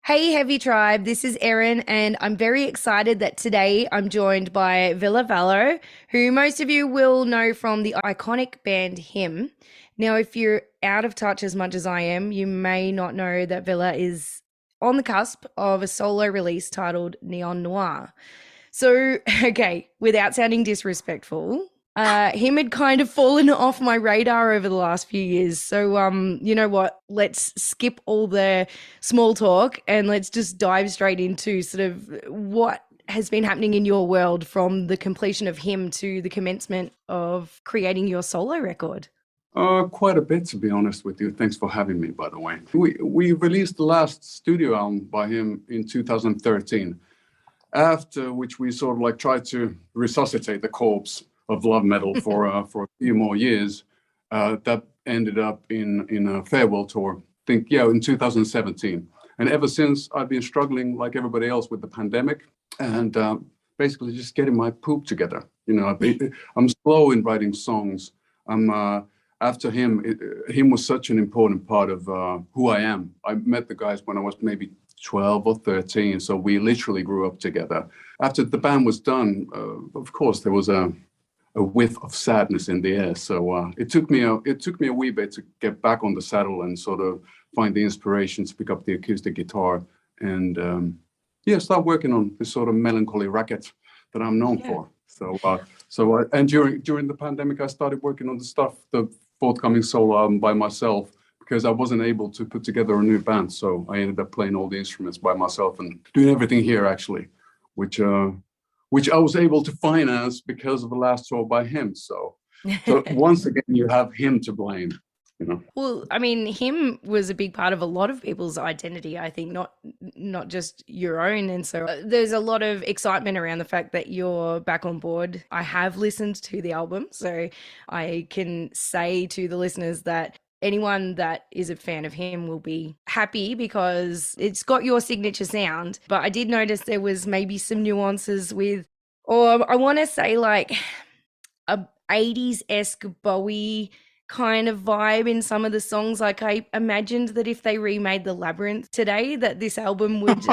Hey, Heavy Tribe, this is Erin, and I'm very excited that today I'm joined by Ville Valo, who most of you will know from the iconic band Him. Now, if you're out of touch as much as I am, you may not know that Villa is on the cusp of a solo release titled Neon Noir. So, okay, without sounding disrespectful, him had kind of fallen off my radar over the last few years. So, you know what? Let's skip all the small talk and let's just dive straight into sort of what has been happening in your world from the completion of him to the commencement of creating your solo record. Quite a bit, to be honest with you. Thanks for having me, by the way. We released the last studio album by him in 2013, after which we sort of like tried to resuscitate the corpse of love metal for a few more years. That ended up in a farewell tour, in 2017. And ever since, I've been struggling like everybody else with the pandemic and basically just getting my poop together. I'm slow in writing songs. After him, him was such an important part of who I am. I met the guys when I was maybe 12 or 13, so we literally grew up together. After the band was done, of course, there was a whiff of sadness in the air. So it took me a wee bit to get back on the saddle and sort of find the inspiration to pick up the acoustic guitar and start working on this sort of melancholy racket that I'm known for. And during the pandemic, I started working on the forthcoming solo album by myself because I wasn't able to put together a new band. So I ended up playing all the instruments by myself and doing everything here actually, which I was able to finance because of the last tour by him. So once again, you have him to blame. Well, I mean, him was a big part of a lot of people's identity, I think, not just your own. And so there's a lot of excitement around the fact that you're back on board. I have listened to the album, so I can say to the listeners that anyone that is a fan of him will be happy because it's got your signature sound. But I did notice there was maybe some nuances with, or I want to say like a 80s-esque Bowie kind of vibe in some of the songs. Like I imagined that if they remade the Labyrinth today, that this album would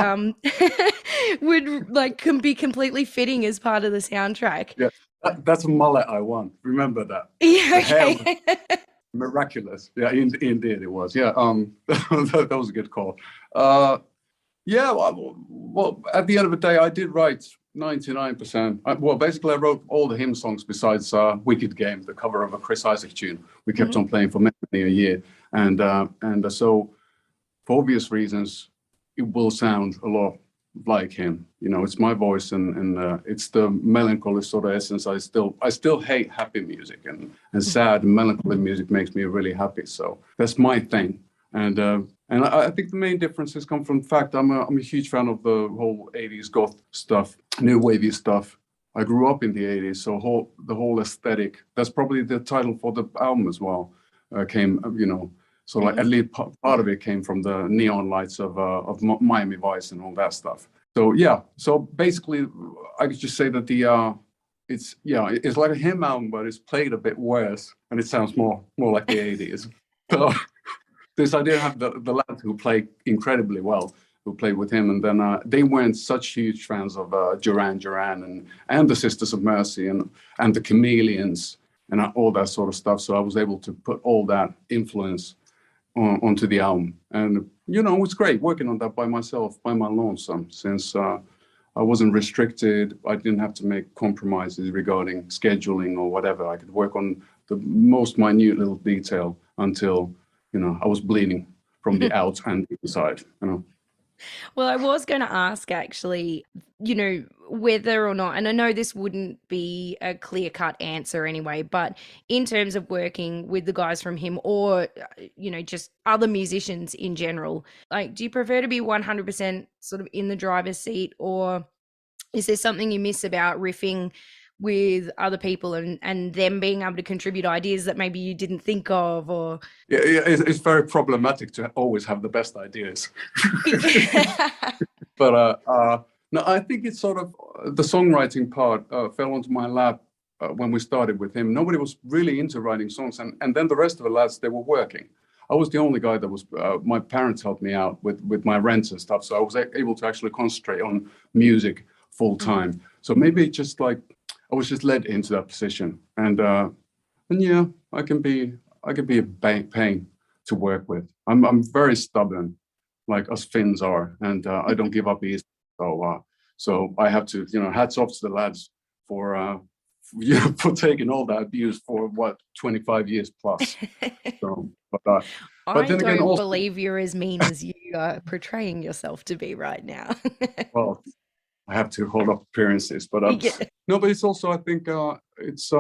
would like be completely fitting as part of the soundtrack. Yeah, that's a mullet I want. Remember that. Yeah, okay. Miraculous. Yeah, indeed it was. Yeah, that was a good call. Well, at the end of the day, I did write 99%. Basically, I wrote all the hymn songs besides Wicked Game, the cover of a Chris Isaak tune. We kept on playing for many a year. And so, for obvious reasons, it will sound a lot like him. It's my voice and it's the melancholy sort of essence. I still hate happy music and sad melancholy music makes me really happy. So that's my thing. And I think the main differences come from the fact I'm a huge fan of the whole 80s goth stuff, new wavy stuff. I grew up in the 80s, so the whole aesthetic, that's probably the title for the album as well, came, so like at least part of it came from the neon lights of Miami Vice and all that stuff. So yeah, so basically I could just say that it's like a hymn album, but it's played a bit worse and it sounds more like the 80s. So this I did have the lads who played incredibly well, who played with him, and then they weren't such huge fans of Duran Duran and the Sisters of Mercy and the Chameleons and all that sort of stuff. So I was able to put all that influence onto the album, and it's great working on that by myself, by my lonesome, since I wasn't restricted. I didn't have to make compromises regarding scheduling or whatever. I could work on the most minute little detail until I was bleeding from the out and the inside. Well, I was going to ask actually, whether or not, and I know this wouldn't be a clear-cut answer anyway, but in terms of working with the guys from him or, just other musicians in general, like, do you prefer to be 100% sort of in the driver's seat, or is there something you miss about riffing with other people and them being able to contribute ideas that maybe you didn't think of? Or it's very problematic to always have the best ideas. But no, I think it's sort of the songwriting part fell onto my lap when we started with him. Nobody was really into writing songs, and then the rest of the lads, they were working. I was the only guy that was. My parents helped me out with my rents and stuff, so I was able to actually concentrate on music full time. So maybe just like I was just led into that position, and yeah, I can be a pain to work with. I'm very stubborn, like us Finns are, and I don't give up easy. So I have to, hats off to the lads for for taking all that abuse for what 25 years plus. So, but I then again, don't also, believe you're as mean as you are portraying yourself to be right now. well, I have to hold up appearances, but Yeah. no, but it's also I think it's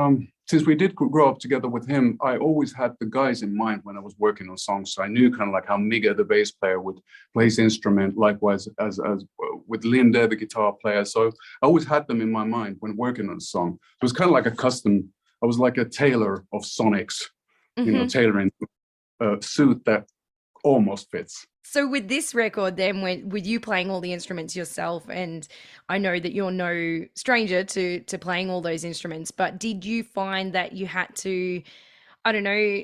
since we did grow up together with him, I always had the guys in mind when I was working on songs. So I knew kind of like how Mika, the bass player, would play his instrument. Likewise, as with Linda, the guitar player. So I always had them in my mind when working on a song. It was kind of like a custom. I was like a tailor of sonics, tailoring a suit that almost fits. So with this record then, with you playing all the instruments yourself, and I know that you're no stranger to playing all those instruments, but did you find that you had to, I don't know,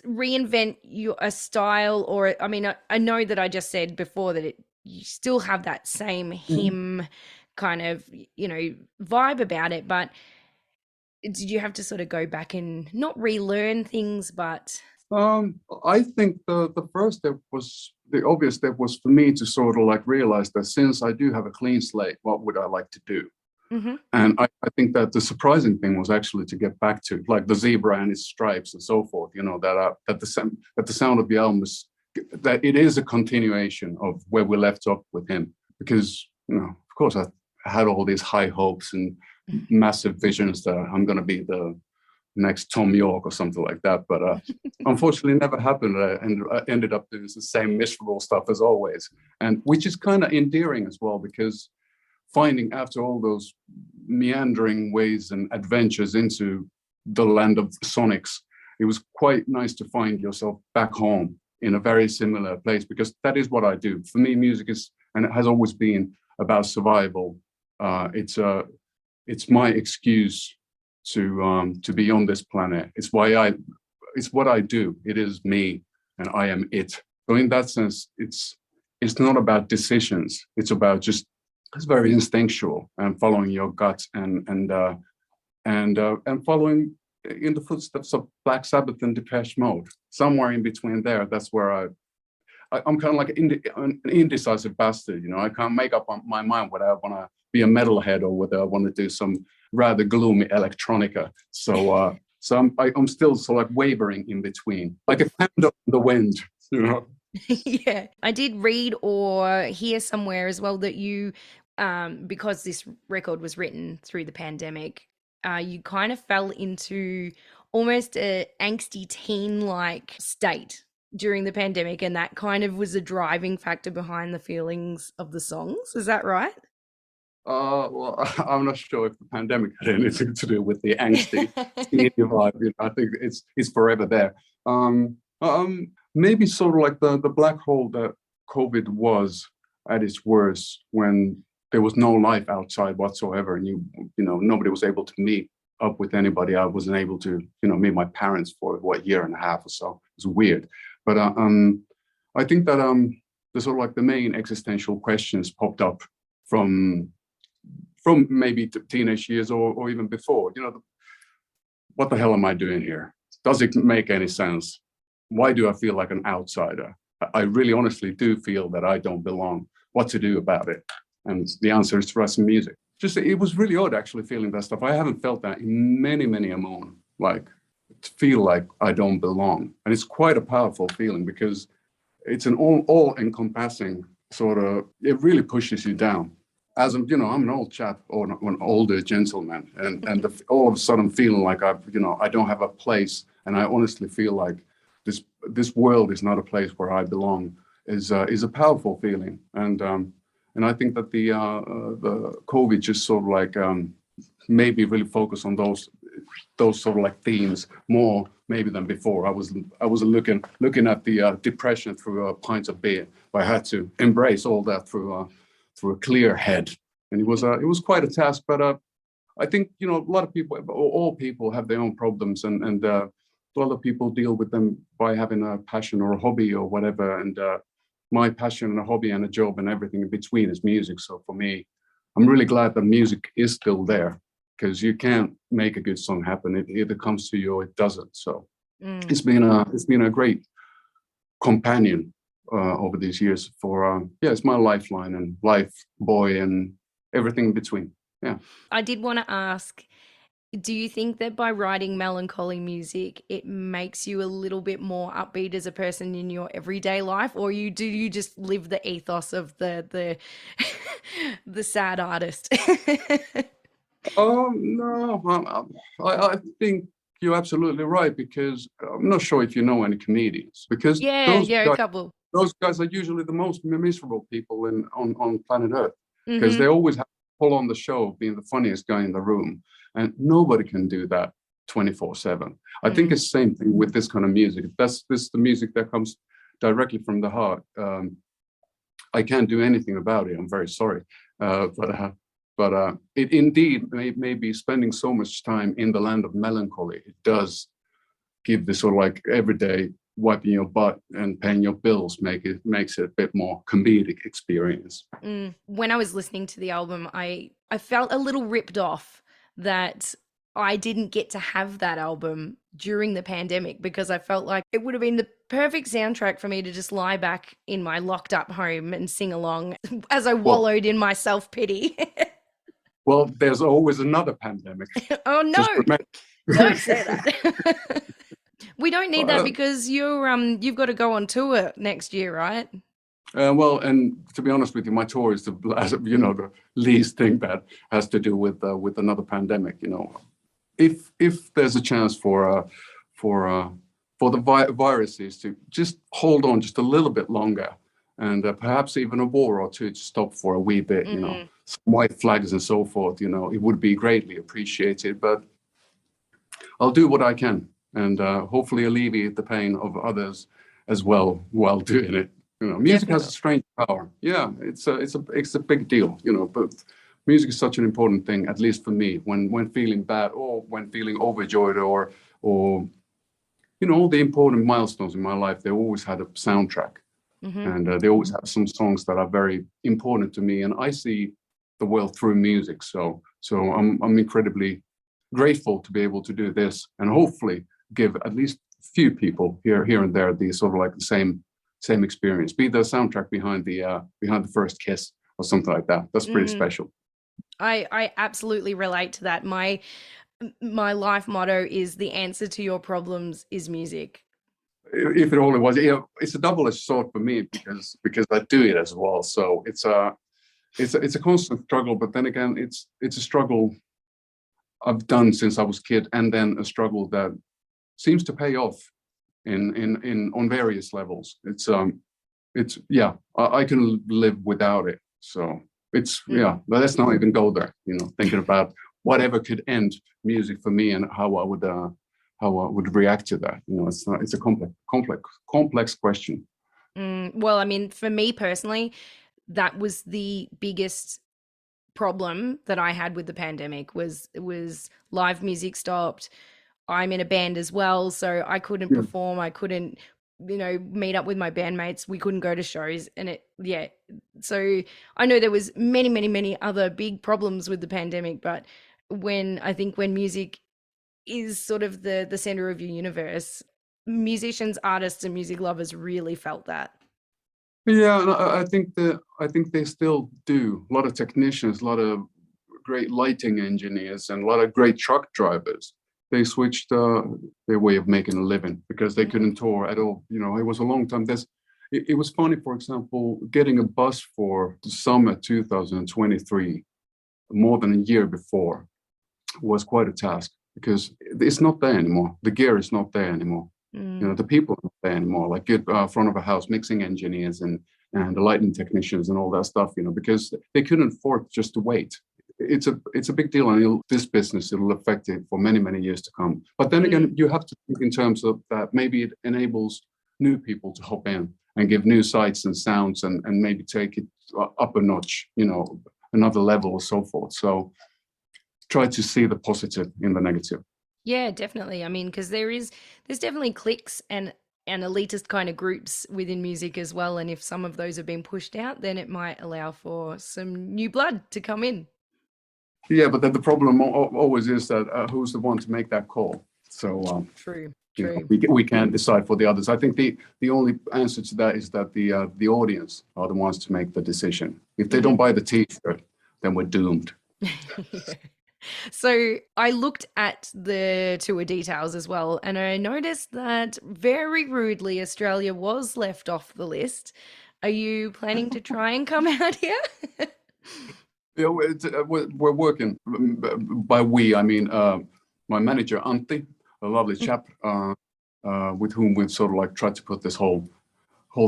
reinvent a style? Or I mean, I know that I just said before that you still have that same hymn kind of, vibe about it, but did you have to sort of go back and not relearn things, but I think the first step was the obvious step was for me to sort of like realize that since I do have a clean slate, what would I like to do? And I think that the surprising thing was actually to get back to like the zebra and its stripes and so forth. That the sound of the album is that it is a continuation of where we left off with him. Because of course, I had all these high hopes and massive visions that I'm going to be the next Tom York or something like that, but unfortunately never happened, and I ended up doing the same miserable stuff as always, and which is kind of endearing as well, because finding after all those meandering ways and adventures into the land of sonics, it was quite nice to find yourself back home in a very similar place, because that is what I do. For me, music is, and it has always been, about survival. It's my excuse to be on this planet. It's what I do. It is me, and I am it. So in that sense, it's not about decisions. It's about it's very instinctual and following your gut and following in the footsteps of Black Sabbath and Depeche Mode. Somewhere in between there, that's where I'm kind of like an indecisive bastard. I can't make up on my mind whether I want to be a metalhead or whether I want to do some rather gloomy electronica. So I'm still sort of like wavering in between, like a candle in the wind. Yeah, I did read or hear somewhere as well that you, because this record was written through the pandemic, you kind of fell into almost a angsty teen-like state during the pandemic, and that kind of was a driving factor behind the feelings of the songs. Is that right? Well, I'm not sure if the pandemic had anything to do with the angsty teenage vibe. I think it's forever there. Maybe sort of like the black hole that COVID was at its worst, when there was no life outside whatsoever, and nobody was able to meet up with anybody. I wasn't able to meet my parents for year and a half or so. It was weird, but I think that the sort of like the main existential questions popped up from maybe teenage years or even before. What the hell am I doing here? Does it make any sense? Why do I feel like an outsider? I really honestly do feel that I don't belong. What to do about it? And the answer is to write some music. It was really odd actually feeling that stuff. I haven't felt that in many, many a moon, like to feel like I don't belong. And it's quite a powerful feeling, because it's an all-encompassing sort of, it really pushes you down. As I'm an old chap or an older gentleman, and all of a sudden feeling like I don't have a place, and I honestly feel like this world is not a place where I belong, is a powerful feeling, and I think that the COVID just sort of like made me really focus on those sort of like themes more maybe than before. I was looking at the depression through a pint of beer, but I had to embrace all that through a clear head, and it was quite a task. But I think a lot of people, all people, have their own problems, and A lot of people deal with them by having a passion or a hobby or whatever. And my passion and a hobby and a job and everything in between is music. So for me, I'm really glad that music is still there, because you can't make a good song happen. It either comes to you or it doesn't. So it's been a great companion over these years for it's my lifeline and life boy and everything in between. Yeah. I did want to ask, do you think that by writing melancholy music, it makes you a little bit more upbeat as a person in your everyday life, or do you just live the ethos of the the sad artist? Oh no, I think you're absolutely right, because I'm not sure if you know any comedians, because Yeah, a couple. those guys are usually the most miserable people on planet Earth, because Mm-hmm. they always have to pull on the show, being the funniest guy in the room, and nobody can do that 24/7. I think it's the same thing with this kind of music. This the music that comes directly from the heart. I can't do anything about it. I'm very sorry, but it indeed may be spending so much time in the land of melancholy. It does give this sort of like everyday wiping your butt and paying your bills makes it a bit more comedic experience. When I was listening to the album, I felt a little ripped off that I didn't get to have that album during the pandemic, because I felt like it would have been the perfect soundtrack for me to just lie back in my locked up home and sing along as I wallowed in my self-pity. Well, there's always another pandemic. Oh no, don't say that. We don't need that, because you've got to go on tour next year, right? Well, and to be honest with you, my tour is the least thing that has to do with another pandemic. If there's a chance for the viruses to just hold on just a little bit longer, and perhaps even a war or two to stop for a wee bit, some white flags and so forth, it would be greatly appreciated. But I'll do what I can, and hopefully alleviate the pain of others as well while doing it. Music has a strange power. Yeah, it's a big deal. But music is such an important thing, at least for me, when feeling bad or when feeling overjoyed or all the important milestones in my life. They always had a soundtrack, and they always have some songs that are very important to me. And I see the world through music, so I'm incredibly grateful to be able to do this, and hopefully give at least a few people here and there the sort of like the same experience, be the soundtrack behind the first kiss or something like that. That's pretty special. I absolutely relate to that. My life motto is the answer to your problems is music. If it only was, it's a double-edged sword for me, because I do it as well. So it's a constant struggle, but then again, it's a struggle I've done since I was a kid, and then a struggle that seems to pay off in on various levels. I can live without it. So but let's not even go there. Thinking about whatever could end music for me and how I would react to that. It's a complex question. Well, I mean, for me personally, that was the biggest problem that I had with the pandemic was live music stopped. I'm in a band as well, so I couldn't perform. I couldn't, meet up with my bandmates. We couldn't go to shows, and so I know there was many other big problems with the pandemic, but when music is sort of the center of your universe, musicians, artists, and music lovers really felt that. Yeah, and I think they still do. A lot of technicians, a lot of great lighting engineers, and a lot of great truck drivers. They switched their way of making a living because they couldn't tour at all. It was a long time. It was funny, for example, getting a bus for the summer 2023, more than a year before, was quite a task, because it's not there anymore. The gear is not there anymore. The people are not there anymore, like good front of a house mixing engineers and the lighting technicians and all that stuff, because they couldn't afford just to wait. It's a big deal, and this business, it'll affect it for many years to come. But then again, you have to think in terms of that maybe it enables new people to hop in and give new sights and sounds, and maybe take it up a notch, another level or so forth. So try to see the positive in the negative. Yeah, definitely. I mean, because there's definitely cliques and elitist kind of groups within music as well. And if some of those have been pushed out, then it might allow for some new blood to come in. Yeah, but then the problem always is that who's the one to make that call? So True, you know, true. we can't decide for the others. I think the only answer to that is that the audience are the ones to make the decision. If they don't Hmm. buy the T-shirt, then we're doomed. Yeah. So I looked at the tour details as well, and I noticed that very rudely Australia was left off the list. Are you planning to try and come out here? Yeah, we're working. By we, I mean my manager Antti, a lovely chap, with whom we've sort of like tried to put this whole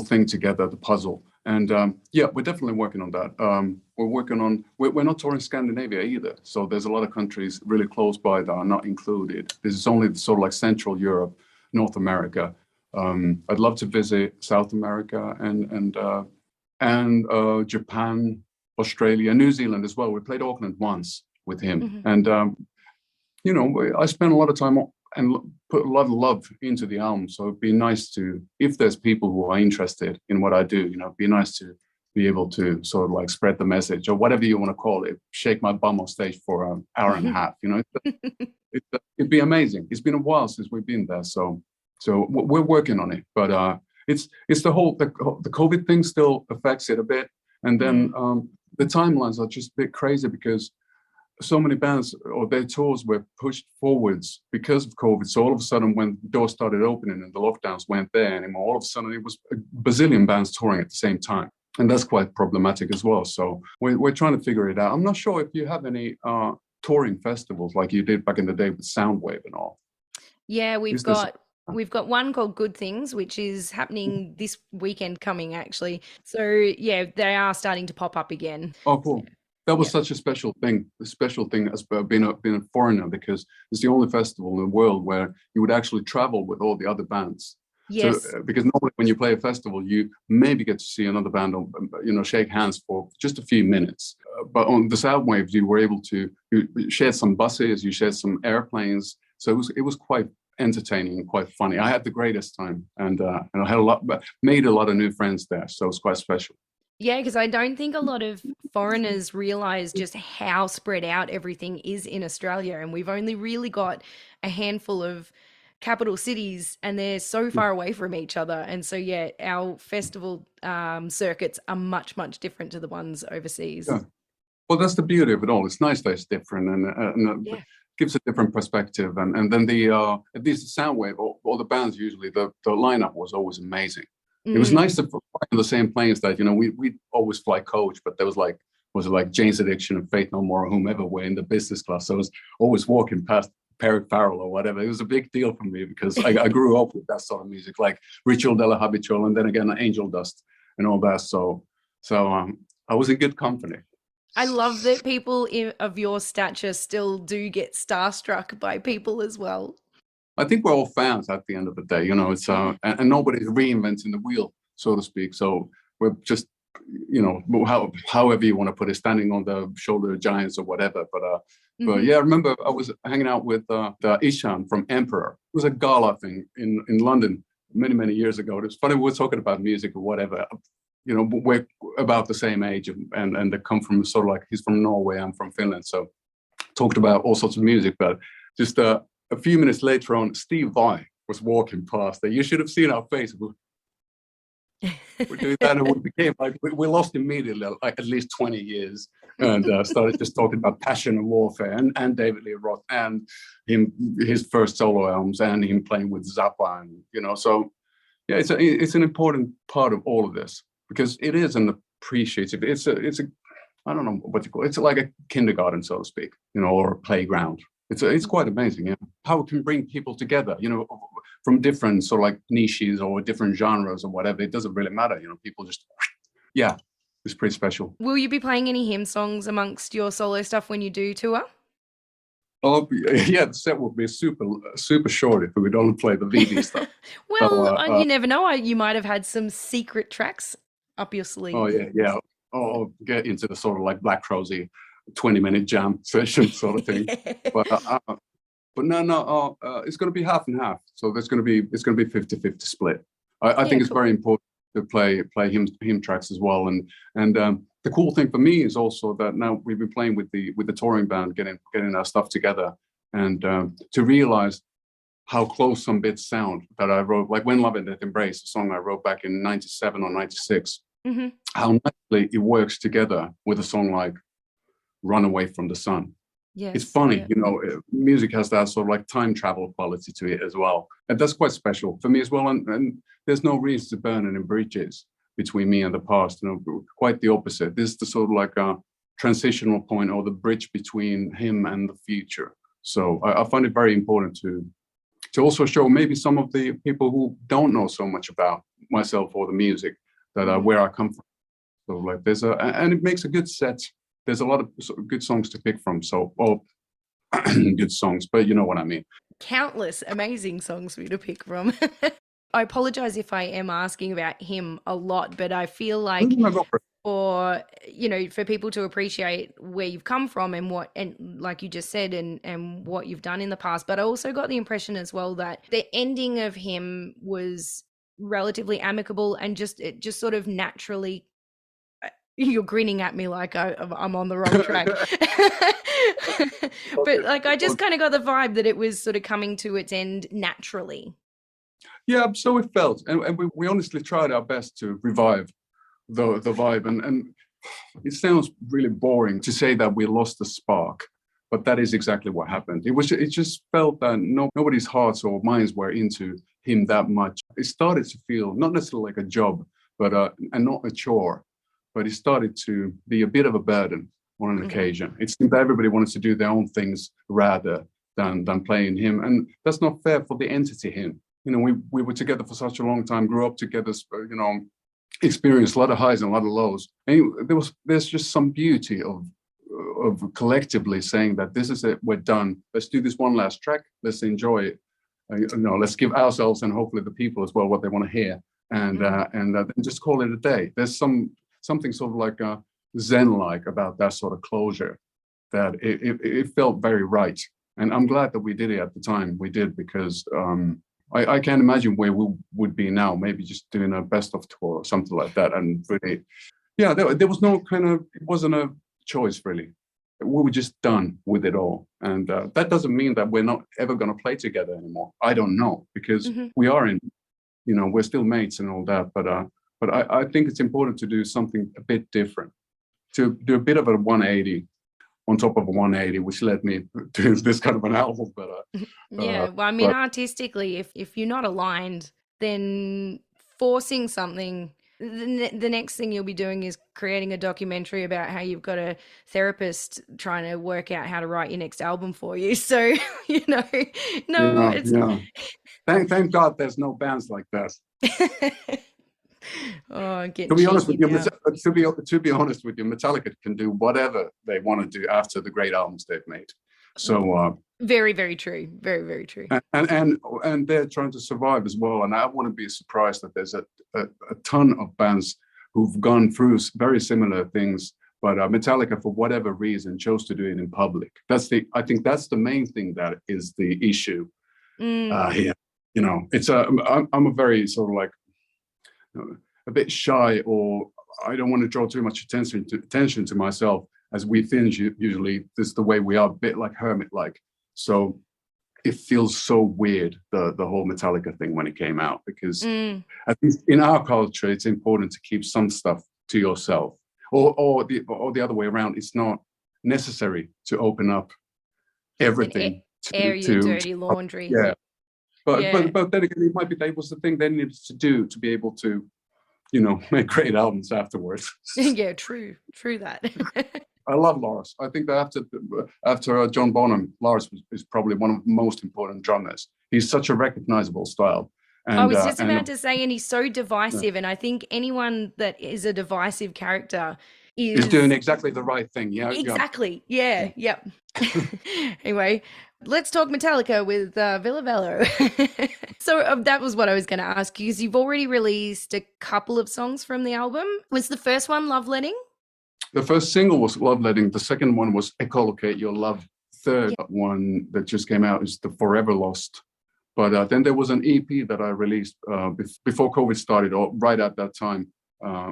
thing together, the puzzle. And yeah, we're definitely working on that. We're working on. We're not touring Scandinavia either, so there's a lot of countries really close by that are not included. This is only sort of like Central Europe, North America. I'd love to visit South America and Japan, Australia, New Zealand as well. We played Auckland once with him, Mhm. and you know, I spent a lot of time and put a lot of love into the album. So it'd be nice to, if there's people who are interested in what I do, you know, it'd be nice to be able to sort of like spread the message or whatever you want to call it, shake my bum on stage for an hour and a half. You know, it'd be amazing. It's been a while since we've been there, so we're working on it. But it's the COVID thing still affects it a bit, and then Mm. the timelines are just a bit crazy because so many bands or their tours were pushed forwards because of COVID. So all of a sudden, when doors started opening and the lockdowns weren't there anymore, all of a sudden it was a bazillion bands touring at the same time. And that's quite problematic as well. So we're trying to figure it out. I'm not sure if you have any touring festivals like you did back in the day with Soundwave and all. Yeah, Is this? we've got one called Good Things, which is happening this weekend coming actually. So yeah, they are starting to pop up again. Oh, So, cool. That was yeah. such a special thing as being a foreigner because it's the only festival in the world where you would actually travel with all the other bands. So, Yes. because normally when you play a festival, you maybe get to see another band, or, you know, shake hands for just a few minutes. But on the Soundwaves, you were able to you share some buses, you shared some airplanes. So it was quite entertaining and quite funny. I had the greatest time, and I had made a lot of new friends there. So it was quite special. Yeah, because I don't think a lot of foreigners realize just how spread out everything is in Australia. And we've only really got a handful of capital cities and they're so far away from each other. And so, yeah, our festival circuits are much, much different to the ones overseas. Yeah. Well, that's the beauty of it all. It's nice that it's different and Yeah. gives a different perspective. And then at least the Soundwave, all the bands usually the lineup was always amazing. It was Mm. nice to fly on the same planes that you know we always fly coach, but there was it like Jane's Addiction and Faith No More or whomever were in the business class. So I was always walking past Perry Farrell or whatever. It was a big deal for me because I grew up with that sort of music, like Ritual de la Habitual, and then again Angel Dust and all that. So I was in good company. I love that people of your stature still do get starstruck by people as well. I think we're all fans at the end of the day. You know, it's Yeah. and nobody's reinventing the wheel, so to speak. So we're just, you know, however you want to put it, standing on the shoulder of giants or whatever. But Hmm. yeah, I remember I was hanging out with the Ishan from Emperor. It was a gala thing in London many years ago. It's funny we were talking about music or whatever. You know, we're about the same age, and they come from sort of like he's from Norway, I'm from Finland, so talked about all sorts of music, but just a few minutes later on, Steve Vai was walking past there. You should have seen our face. We're doing that, and we became like we lost immediately, like at least 20 years, and started just talking about passion and warfare, and David Lee Roth, and his first solo albums, and him playing with Zappa, and you know, so yeah, it's an important part of all of this because it is an appreciative. It's a I don't know what you call it. It's like a kindergarten, so to speak, you know, or a playground. It's quite amazing, yeah, how it can bring people together, you know, from different sort of like niches or different genres or whatever. It doesn't really matter, you know. People just, yeah, it's pretty special. Will you be playing any hymn songs amongst your solo stuff when you do tour? Oh, yeah, the set would be super short if we don't play the VV stuff. So, Well, you never know. You might have had some secret tracks up your oh sleeve. yeah. Oh, get into the sort of like Black Crowsy 20-minute jam session sort of thing. Yeah. But But no, it's going to be half and half. So it's going to be 50-50 split. I Yeah, think it's cool. very important to play hymn tracks as well. And the cool thing for me is also that now we've been playing with the touring band, getting our stuff together, and to realize how close some bits sound that I wrote, like When Love and Death Embrace, a song I wrote back in '97 or '96. Hmm. How nicely it works together with a song like Run Away from the Sun. It's Yes. funny, Yeah. music has that sort of like time travel quality to it as well. And that's quite special for me as well. And there's no reason to burn any bridges between me and the past. Quite the opposite. This is the sort of like a transitional point or the bridge between him and the future. So I find it very important to also show maybe some of the people who don't know so much about myself or the music that where I come from. So like and it makes a good set. There's a lot of good songs to pick from. So, well, good songs, but you know what I mean. Countless amazing songs for you to pick from. I apologize if I am asking about him a lot, but I feel like for people to appreciate where you've come from and like you just said, and what you've done in the past. But I also got the impression as well that the ending of him was relatively amicable and it just sort of naturally. You're grinning at me like I'm on the wrong track. But like I just kind of got the vibe that it was sort of coming to its end naturally. Yeah, so it felt, and we honestly tried our best to revive the vibe, and it sounds really boring to say that we lost the spark, but that is exactly what happened. It just felt that nobody's hearts or minds were into him that much. It started to feel not necessarily like a job, but and not a chore, but it started to be a bit of a burden on an occasion. It seemed that everybody wanted to do their own things rather than playing him, and that's not fair for the entity him. We were together for such a long time, grew up together, experienced a lot of highs and a lot of lows. And there's just some beauty of collectively saying that this is it, we're done. Let's do this one last track. Let's enjoy it. Let's give ourselves and hopefully the people as well what they want to hear, and just call it a day. There's something sort of like Zen-like about that sort of closure that it felt very right. And I'm glad that we did it at the time we did, because I can't imagine where we would be now, maybe just doing a best of tour or something like that. And really, yeah, there was no it wasn't a choice really. We were just done with it all. And that doesn't mean that we're not ever going to play together anymore. I don't know, because we are we're still mates and all that. But I think it's important to do something a bit different, to do a bit of a 180 on top of a 180, which led me to this kind of an album. But yeah, well, I mean, artistically, if you're not aligned, then forcing something, the next thing you'll be doing is creating a documentary about how you've got a therapist trying to work out how to write your next album for you. So, Thank God there's no bands like that. Oh, I'm getting to be honest with you, now. to be honest with you, Metallica can do whatever they want to do after the great albums they've made. So very, very true. Very, very true. And they're trying to survive as well. And I wouldn't be surprised that there's a ton of bands who've gone through very similar things, but Metallica, for whatever reason, chose to do it in public. I think that's the main thing that is the issue here. It's I'm a very sort of like a bit shy, or I don't want to draw too much attention to myself, as we Finns usually, this is the way we are, a bit like hermit-like. So it feels so weird, the whole Metallica thing when it came out, because at least in our culture, it's important to keep some stuff to yourself, or the other way around. It's not necessary to open up everything. Air your dirty laundry. Yeah. But then again, it might be that was the thing they needed to do to be able to, make great albums afterwards. Yeah, true that. I love Lars. I think that after John Bonham, Lars is probably one of the most important drummers. He's such a recognizable style. And, I was just about to say, and he's so divisive. And I think anyone that is a divisive character is doing exactly the right thing. Yeah, exactly. Yeah. Yep. Anyway, let's talk Metallica with Ville Valo. So that was what I was going to ask you, because you've already released a couple of songs from the album. Was the first one Love Letting? The first single was Love Letting. The second one was Echolocate Your Love third one that just came out is the Forever Lost. But then there was an EP that I released before COVID started, or right at that time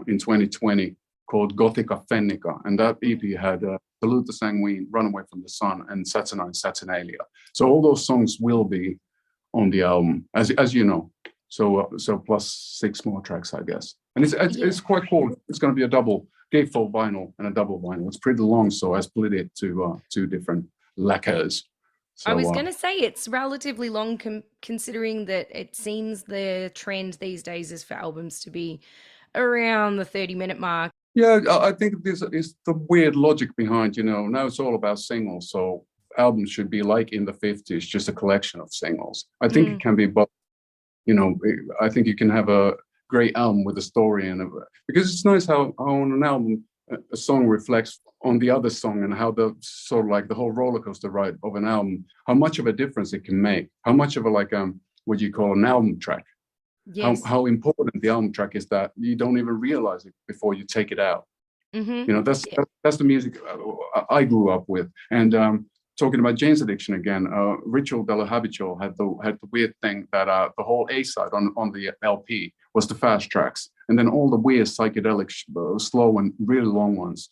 in 2020, called Gothic, and that EP had Salute the Sanguine, Run Away from the Sun, and Saturnine, Saturnalia. So all those songs will be on the album, as you know. So plus 6 more tracks, I guess. And it's quite cool. It's going to be a double gatefold vinyl and a double vinyl. It's pretty long, so I split it to 2 different lacquers. So, I was going to say it's relatively long considering that it seems the trend these days is for albums to be around the 30-minute mark. Yeah, I think this is the weird logic behind, now it's all about singles. So albums should be like in the 50s, just a collection of singles. I think it can be both. I think you can have a great album with a story because it's nice how on an album a song reflects on the other song, and how the sort of like the whole roller coaster ride of an album, how much of a difference it can make, how much of a what you call an album track. Yes. How important the album track is, that you don't even realize it before you take it out. Mm-hmm. That's the music I grew up with. And talking about Jane's Addiction again, Ritual della Habitual had the weird thing that the whole A side on the LP was the fast tracks, and then all the weird psychedelic slow and really long ones,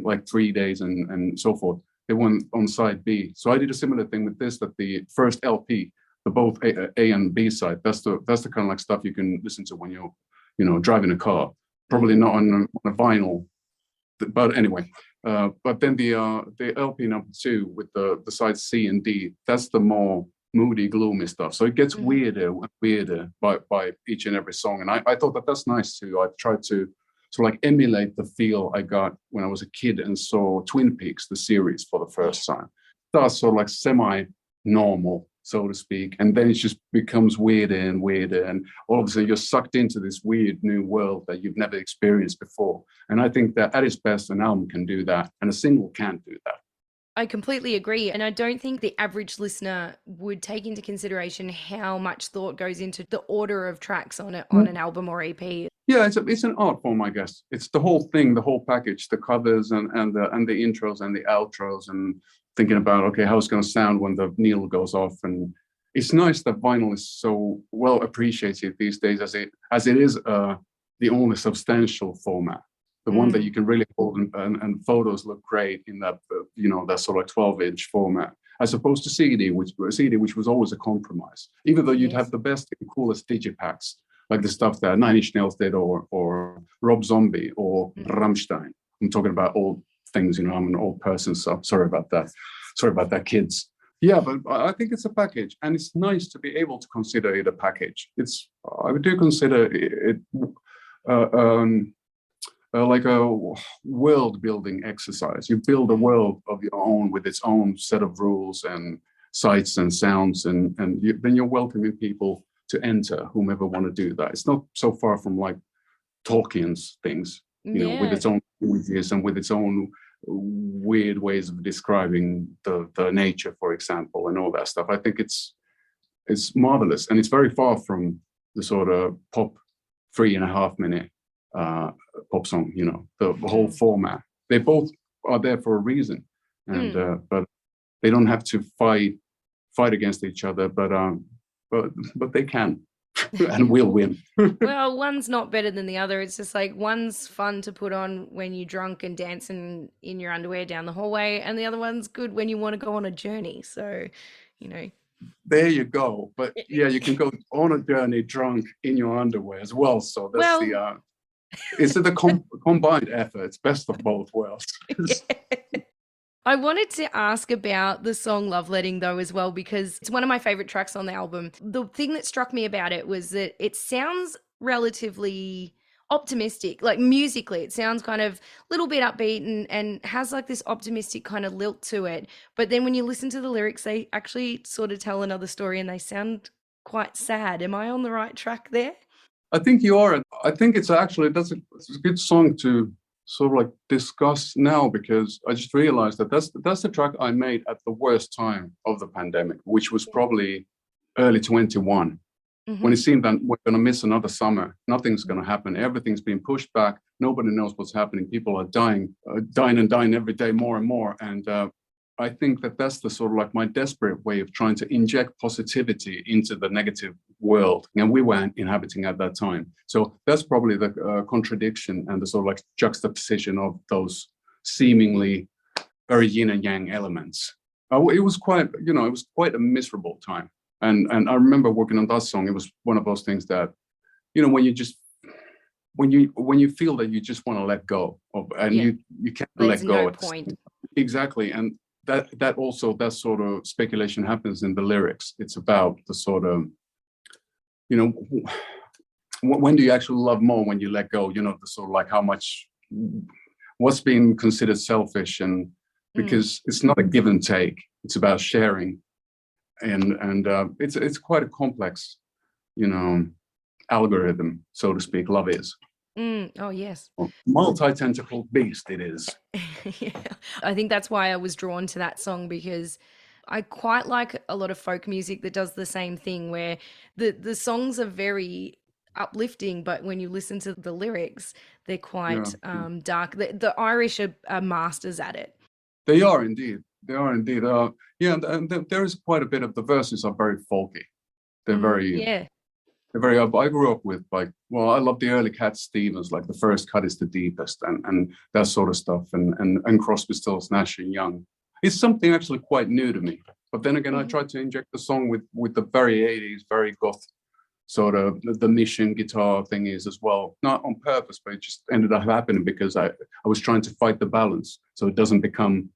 like 3 days and so forth, they went on side B. So I did a similar thing with this, that the first LP, the both A and B side, that's the kind of like stuff you can listen to when you're driving a car. Probably not on a vinyl, but anyway. But then the LP number 2 with the sides C and D, that's the more moody, gloomy stuff. So it gets weirder and weirder by each and every song. And I thought that's nice too. I tried to sort of like emulate the feel I got when I was a kid and saw Twin Peaks, the series, for the first time. That's sort of like semi-normal, so to speak, and then it just becomes weirder and weirder, and all of a sudden you're sucked into this weird new world that you've never experienced before. And I think that at its best, an album can do that, and a single can't do that. I completely agree, and I don't think the average listener would take into consideration how much thought goes into the order of tracks on an album or EP. Yeah, it's an art form, I guess. It's the whole thing, the whole package, the covers and the intros and the outros, and thinking about, okay, how it's going to sound when the needle goes off. And it's nice that vinyl is so well appreciated these days, as it is the only substantial format, the one that you can really hold, and photos look great in that that sort of 12-inch format, as opposed to CD, which was always a compromise. Even though you'd have the best and coolest digipacks, like the stuff that 9 Inch Nails did, or Rob Zombie, or Rammstein. I'm talking about old things, I'm an old person, so sorry about that, kids. Yeah, but I think it's a package, and it's nice to be able to consider it a package. I do consider it like a world building exercise. You build a world of your own with its own set of rules and sights and sounds, and then you're welcoming people to enter, whomever want to do that. It's not so far from like Tolkien's things, with its own images and with its own weird ways of describing the nature, for example, and all that stuff. I think it's marvelous, and it's very far from the sort of pop 3.5-minute pop song, the whole format. They both are there for a reason, and but they don't have to fight against each other, but they can. And we'll win. Well, one's not better than the other. It's just like one's fun to put on when you're drunk and dancing in your underwear down the hallway, and the other one's good when you want to go on a journey. So, There you go. But yeah, you can go on a journey drunk in your underwear as well. So that's it's the combined effort. It's best of both worlds. I wanted to ask about the song Love Letting, though, as well, because it's one of my favorite tracks on the album. The thing that struck me about it was that it sounds relatively optimistic, like musically. It sounds kind of a little bit upbeat and has like this optimistic kind of lilt to it. But then when you listen to the lyrics, they actually sort of tell another story and they sound quite sad. Am I on the right track there? I think you are. I think it's a good song to sort of like discuss now, because I just realized that that's the track I made at the worst time of the pandemic, which was probably early 21, when it seemed that we're going to miss another summer. Nothing's going to happen. Everything's been pushed back. Nobody knows what's happening. People are dying every day more and more. And I think that that's the sort of like my desperate way of trying to inject positivity into the negative world, and we weren't inhabiting at that time. So that's probably the contradiction and the sort of like juxtaposition of those seemingly very yin and yang elements. It was quite, it was quite a miserable time. And I remember working on that song. It was one of those things that, when you just when you feel that you just want to let go of, and you can't let go. No point. Exactly, and that sort of speculation happens in the lyrics. It's about the sort of, when do you actually love more, when you let go? The sort of like how much, what's being considered selfish, and because it's not a give and take. It's about sharing, and it's quite a complex, algorithm, so to speak. Love is. Oh, yes. Multi-tentacled beast it is. Yeah. I think that's why I was drawn to that song, because I quite like a lot of folk music that does the same thing, where the songs are very uplifting, but when you listen to the lyrics, they're quite dark. The Irish are masters at it. They are indeed. And there is quite a bit of, the verses are very folky. They're very I grew up with, I love the early Cat Stevens, like the first cut is the deepest, and that sort of stuff, and Crosby, Stills, Nash and Young. It's something actually quite new to me. But then again, I tried to inject the song with the very 80s, very goth sort of the Mission guitar thing is as well. Not on purpose, but it just ended up happening because I was trying to fight the balance so it doesn't become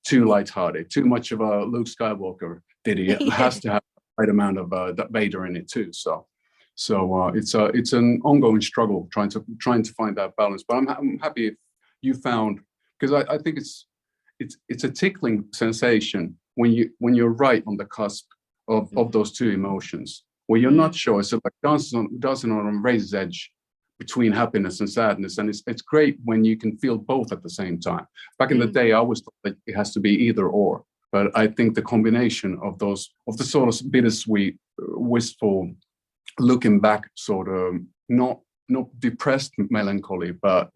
too lighthearted, too much of a Luke Skywalker ditty. It has to have the right amount of Vader in it too. So it's an ongoing struggle trying to find that balance. But I'm happy if you found, because I think it's a tickling sensation when you're right on the cusp of those two emotions, where you're not sure. It's like dancing on a razor's edge between happiness and sadness, and it's great when you can feel both at the same time. Back in the day, I always thought that it has to be either or, but I think the combination of the sort of bittersweet, wistful, looking back, sort of not depressed melancholy, but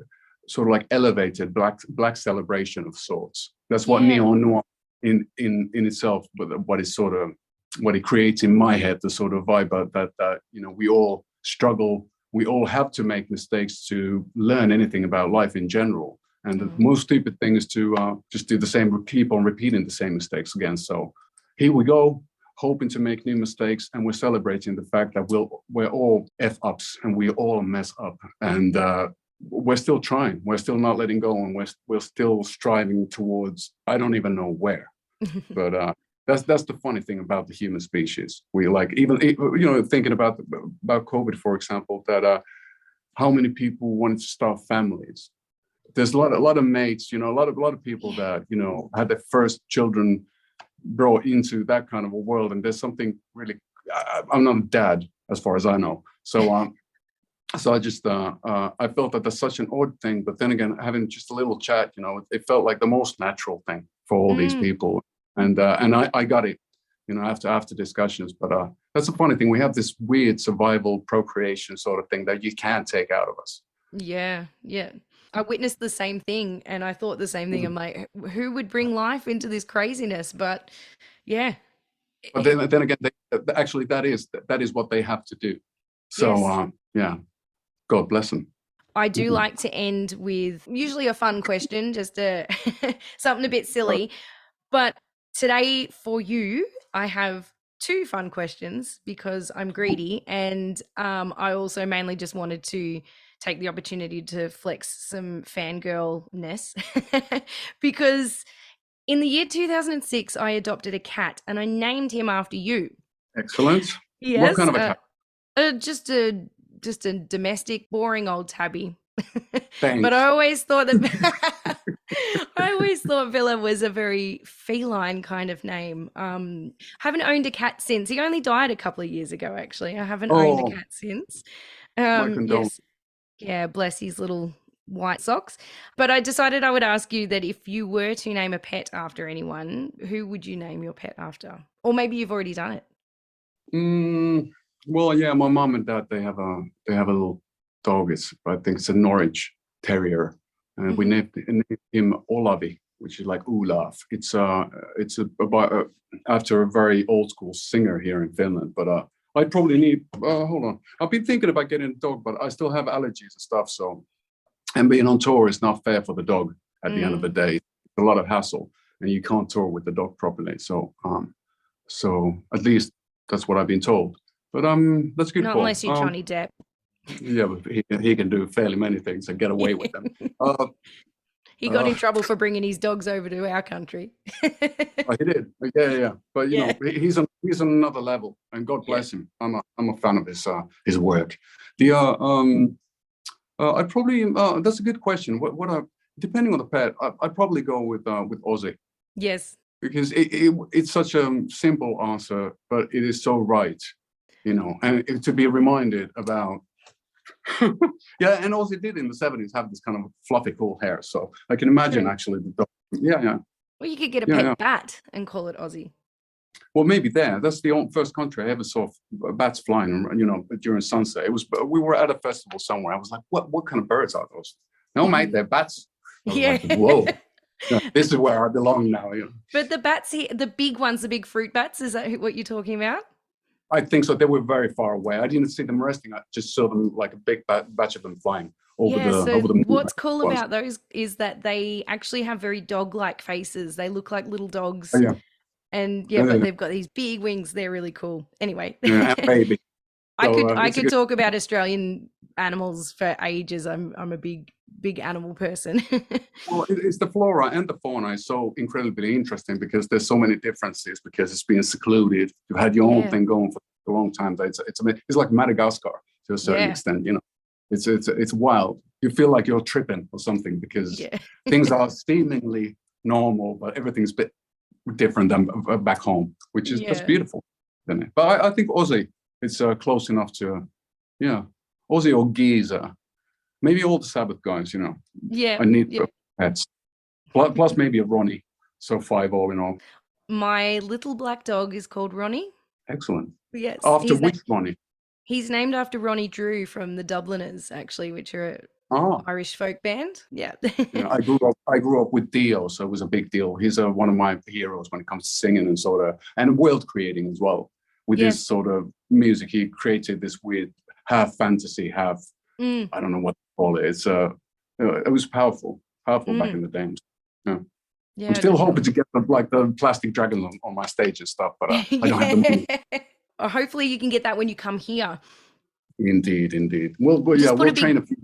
sort of like elevated black celebration of sorts. That's what neo noir in itself, but what it creates in my head, the sort of vibe that we all struggle, we all have to make mistakes to learn anything about life in general. And the most stupid thing is to just do the same, keep on repeating the same mistakes again. So here we go, hoping to make new mistakes, and we're celebrating the fact that we're all F-ups and we all mess up, and we're still trying, we're still not letting go, and we're still striving towards, I don't even know where. But that's the funny thing about the human species. We like, even thinking about COVID, for example, that how many people wanted to start families. There's a lot of mates, a lot of people that had their first children brought into that kind of a world, and there's something really. I'm not a dad, as far as I know, so I just I felt that that's such an odd thing. But then again, having just a little chat, it felt like the most natural thing for all these people, and I got it, after discussions. But that's a funny thing. We have this weird survival procreation sort of thing that you can't take out of us. Yeah. I witnessed the same thing, and I thought the same thing. I'm like, who would bring life into this craziness? But yeah. But then again, actually, that is what they have to do. So God bless them. I do like to end with usually a fun question, just something a bit silly. But today for you, I have two fun questions because I'm greedy, and I also mainly just wanted to take the opportunity to flex some fangirlness because in the year 2006, I adopted a cat and I named him after you. Excellent. Yes. What kind of a cat? Just a domestic, boring old tabby. Thanks. But I always thought Ville was a very feline kind of name. Haven't owned a cat since. He only died a couple of years ago, actually. I haven't owned a cat since. My condolences. Yes. Yeah, bless his little white socks. But I decided I would ask you that if you were to name a pet after anyone, who would you name your pet after? Or maybe you've already done it. Well, yeah, my mom and dad, they have a little dog. I think it's a Norwich Terrier. And we named him Olavi. which is like Olaf. About after a very old school singer here in Finland. But I probably need. Hold on, I've been thinking about getting a dog, but I still have allergies and stuff. So, and being on tour is not fair for the dog. At the end of the day, it's a lot of hassle, and you can't tour with the dog properly. So, so at least that's what I've been told. But that's a good Not call. unless you're Johnny Depp. Yeah, but he can do fairly many things and get away with them. He got in trouble for bringing his dogs over to our country. Oh, he did, yeah. But you know, he's on another level, and God bless him. I'm a fan of his work. I probably that's a good question. What depending on the pet, I'd probably go with Ozzy. Yes, because it's such a simple answer, but it is so right, you know, and to be reminded about. Yeah, and Ozzy did in the 70s have this kind of fluffy, cool hair. So I can imagine actually the dog. Yeah. Well, you could get a pet bat and call it Ozzy. Well, maybe that's the first country I ever saw bats flying, you know, during sunset. We were at a festival somewhere. I was like, what kind of birds are those? No, mate, they're bats. Like, whoa. This is where I belong now. You know? But the bats, the big ones, the big fruit bats, is that what you're talking about? I think so. They were very far away. I didn't see them resting. I just saw them like a big batch of them flying over the moon. What's cool about those is that they actually have very dog-like faces. They look like little dogs. Yeah. And but they've got these big wings. They're really cool. Anyway. Yeah, baby. I could talk about Australian animals for ages. I'm a big animal person. Well, it's the flora and the fauna is so incredibly interesting because there's so many differences because it's being secluded. You've had your own thing going for a long time. It's like Madagascar to a certain extent. You know, it's wild. You feel like you're tripping or something because things are seemingly normal, but everything's a bit different than back home, which is just beautiful, isn't it? But I think Ozzy. It's close enough to, Ozzy or Geezer, maybe all the Sabbath guys, you know. Yeah. I need pets. Plus maybe a Ronnie. So 5 all in all. My little black dog is called Ronnie. Excellent. Yes. After which Ronnie? He's named after Ronnie Drew from the Dubliners, actually, which are an Irish folk band. Yeah. I grew up with Dio, so it was a big deal. He's one of my heroes when it comes to singing and world creating as well. With his sort of music, he created this weird half fantasy, half I don't know what to call it. It was powerful back in the day. Yeah, I'm still hoping to get the plastic dragon on my stage and stuff, but I don't have the money. Or hopefully you can get that when you come here. Indeed. We'll train a few.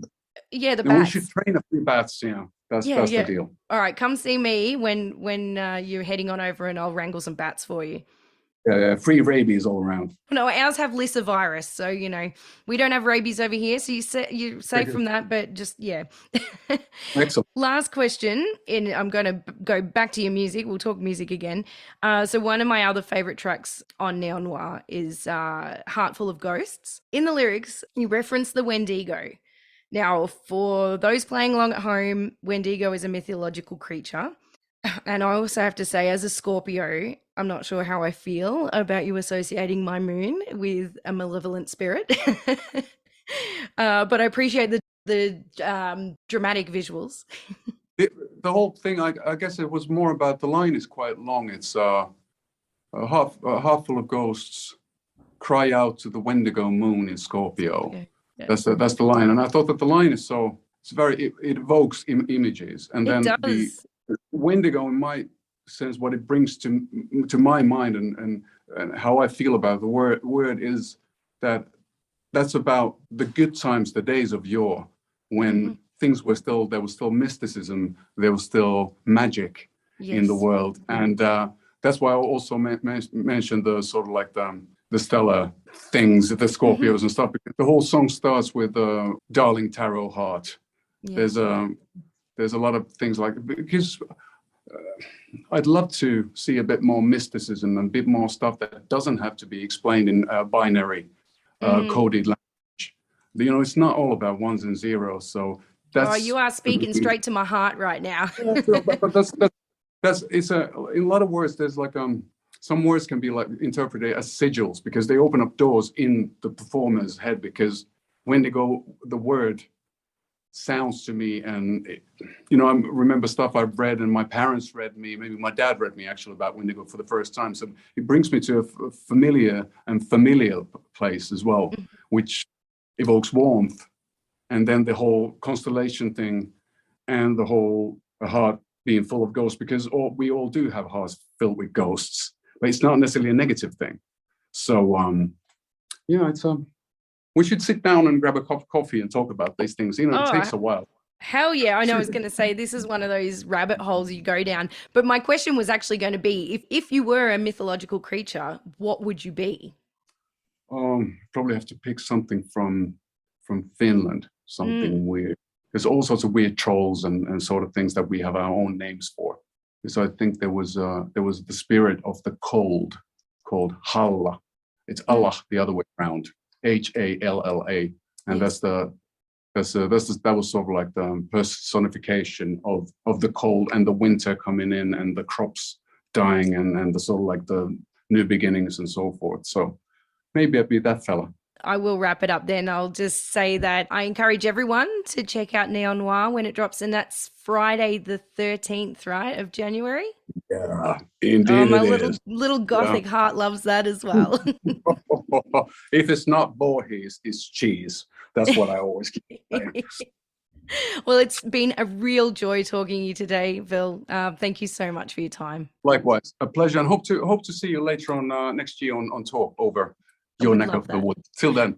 Yeah, the bats. We should train a few bats. Yeah, that's the deal. All right, come see me when you're heading on over, and I'll wrangle some bats for you. Free rabies all around. No, ours have Lyssavirus, so you know we don't have rabies over here, so you're safe from that. But just Excellent. Last question, and I'm going to go back to your music. We'll talk music again. So one of my other favorite tracks on Neo Noir is "Heart Full of Ghosts." In the lyrics, you reference the Wendigo. Now, for those playing along at home, Wendigo is a mythological creature. And I also have to say, as a Scorpio, I'm not sure how I feel about you associating my moon with a malevolent spirit. But I appreciate the dramatic visuals. The whole thing, I guess it was more about the line is quite long. It's a heart full of ghosts cry out to the Wendigo moon in Scorpio. Okay. Yeah. That's the line. And I thought that the line is it evokes images. And then the Wendigo, in my sense, what it brings to my mind and how I feel about the word is that's about the good times, the days of yore, when things were there was still mysticism, there was still magic in the world. And that's why I also mentioned the sort of like the stellar things, the Scorpios and stuff, because the whole song starts with Darling Tarot Heart. Yeah. There's a lot of things because I'd love to see a bit more mysticism and a bit more stuff that doesn't have to be explained in binary coded language. You know, it's not all about ones and zeros. So that's. You are speaking straight to my heart right now. But it's in a lot of words. There's some words can be interpreted as sigils because they open up doors in the performer's head. Because Wendigo, the word sounds to me, and I remember stuff I've read and my parents read me, maybe my dad read me actually about Wendigo for the first time. So it brings me to a familiar and familial place as well, which evokes warmth. And then the whole constellation thing and the whole heart being full of ghosts, because we all do have hearts filled with ghosts, but it's not necessarily a negative thing. So it's we should sit down and grab a cup of coffee and talk about these things. It takes a while. Hell yeah. I know I was going to say this is one of those rabbit holes you go down. But my question was actually going to be, if you were a mythological creature, what would you be? Probably have to pick something from Finland, something weird. There's all sorts of weird trolls and sort of things that we have our own names for. So I think there was the spirit of the cold called Halla. It's Allah the other way around. Halla, and Yes. that was sort of like the personification of the cold and the winter coming in and the crops dying and the sort of like the new beginnings and so forth. So maybe I'd be that fella. I will wrap it up then. I'll just say that I encourage everyone to check out Neon Noir when it drops, and that's Friday the 13th, right, of January? Yeah, indeed My it is. little gothic heart loves that as well. If it's not Voorhees, it's cheese. That's what I always keep saying. Well, it's been a real joy talking to you today, Ville. Thank you so much for your time. Likewise, a pleasure, and hope to see you later on next year on tour over your neck of the woods. Till then.